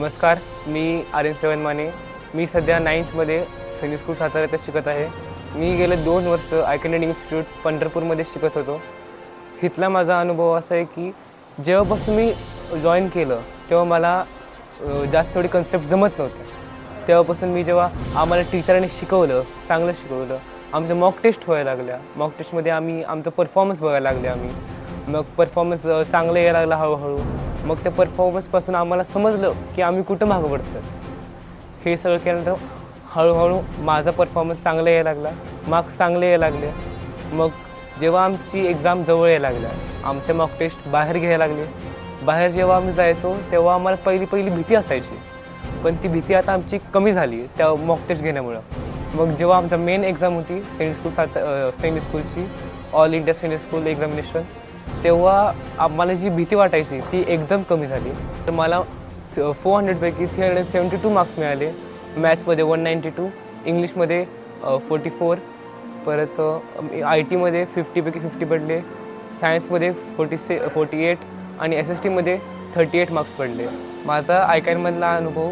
नमस्कार, मी आर्यन सेवनमाने. मी सध्या 9thमध्ये सैनिक स्कूल सातारा येथे शिकत आहे. मी गेले 2 वर्ष आयकॅनडी इन्स्टिट्यूट पंढरपूरमध्ये शिकत होतो. इथला माझा अनुभव असा आहे की जेव्हापासून मी जॉईन केलं तेव्हा मला जास्त थोडी कन्सेप्ट जमत नव्हत्या. तेव्हापासून मी जेव्हा आम्हाला टीचरांनी शिकवलं, चांगलं शिकवलं, आमच्या मॉक टेस्ट व्हायला लागल्या. मॉक टेस्टमध्ये आमचा परफॉर्मन्स बघायला लागले आम्ही. मग परफॉर्मन्स चांगलं यायला लागला हळूहळू. मग त्या परफॉर्मन्सपासून आम्हाला समजलं की आम्ही कुठं मागं पडतो. हे सगळं केल्यानंतर हळूहळू माझा परफॉर्मन्स चांगला यायला लागला, मार्क्स चांगले यायला लागले. मग जेव्हा आमची एक्झाम जवळ यायला लागल्या, आमच्या मॉक टेस्ट बाहेर घ्यायला लागले. बाहेर जेव्हा आम्ही जायचो तेव्हा आम्हाला पहिली भीती असायची, पण ती भीती आता आमची कमी झाली त्या मॉक टेस्ट घेण्यामुळं. मग जेव्हा आमचा मेन एक्झाम होती सैनिक स्कूलची ऑल इंडिया सैनिक स्कूल एक्झामिनेशन, तेव्हा आम्हाला जी भीती वाटायची ती एकदम कमी झाली. तर मला 400पैकी 372 मार्क्स मिळाले. मॅथ्समध्ये 192, इंग्लिशमध्ये 44, परत IT मध्ये 50पैकी 50 पडले, सायन्समध्ये 48 आणि SSTमध्ये 38 मार्क्स पडले. माझा आयकॅनमधला अनुभव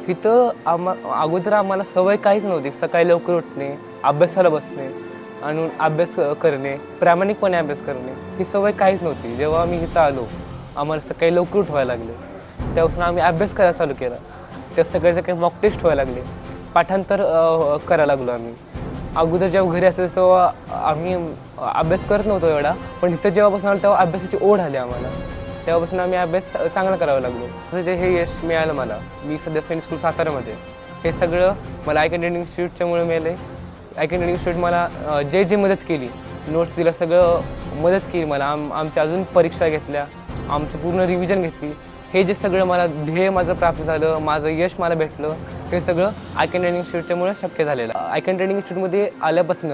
इथं अगोदर आम्हाला सवय काहीच नव्हती. सकाळी लवकर उठणे, अभ्यासाला बसणे आणि अभ्यास करणे, प्रामाणिकपणे अभ्यास करणे, ही सवय काहीच नव्हती. जेव्हा आम्ही इथं आलो, आम्हाला सकाळी लवकर उठवायला लागले. त्यापासून आम्ही अभ्यास करायला चालू केला. तेव्हा सकाळी मॉक टेस्ट व्हायला लागले, पाठांतर करायला लागलो आम्ही. अगोदर जेव्हा घरी असायचो तेव्हा आम्ही अभ्यास करत नव्हतो एवढा, पण इथं जेव्हापासून आलो तेव्हा अभ्यासाची ओढ आली आम्हाला. तेव्हापासून आम्ही अभ्यास चांगला करावा लागलो. असं जे हे यश मिळालं मला, मी सध्या सैनिक स्कूल सातारामध्ये, हे सगळं मला आयकॅनडी इन्स्टिट्यूटच्यामुळे मिळालं आहे. आयकॅनडी इन्स्टिट्यूट मला जे मदत केली, नोट्स दिला, सगळं मदत केली मला. आमच्या अजून परीक्षा घेतल्या, आमचं पूर्ण रिव्हिजन घेतली. हे जे सगळं मला ध्येय माझं प्राप्त झालं, माझं यश मला भेटलं, हे सगळं आयकॅनडी इन्स्टिट्यूटच्यामुळे शक्य झालेलं. आयकॅनडी इन्स्टिट्यूटमध्ये आल्यापासून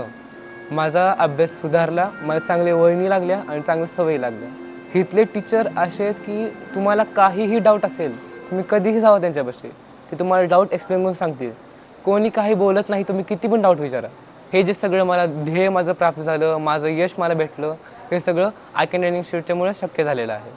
माझा अभ्यास सुधारला, मला चांगले वळणी लागल्या आणि चांगल्या सवयी लागल्या. इथले टीचर असे आहेत की तुम्हाला काहीही डाऊट असेल, तुम्ही कधीही जावं त्यांच्यापाशी, ते तुम्हाला डाऊट एक्सप्लेन करून सांगतील. कोणी काही बोलत नाही, तुम्ही किती पण डाऊट विचारा. हे जे सगळं मला ध्येय माझं प्राप्त झालं, माझं यश मला भेटलं, हे सगळं आयकॅनडी इन्स्टिट्यूटच्यामुळे शक्य झालेलं आहे.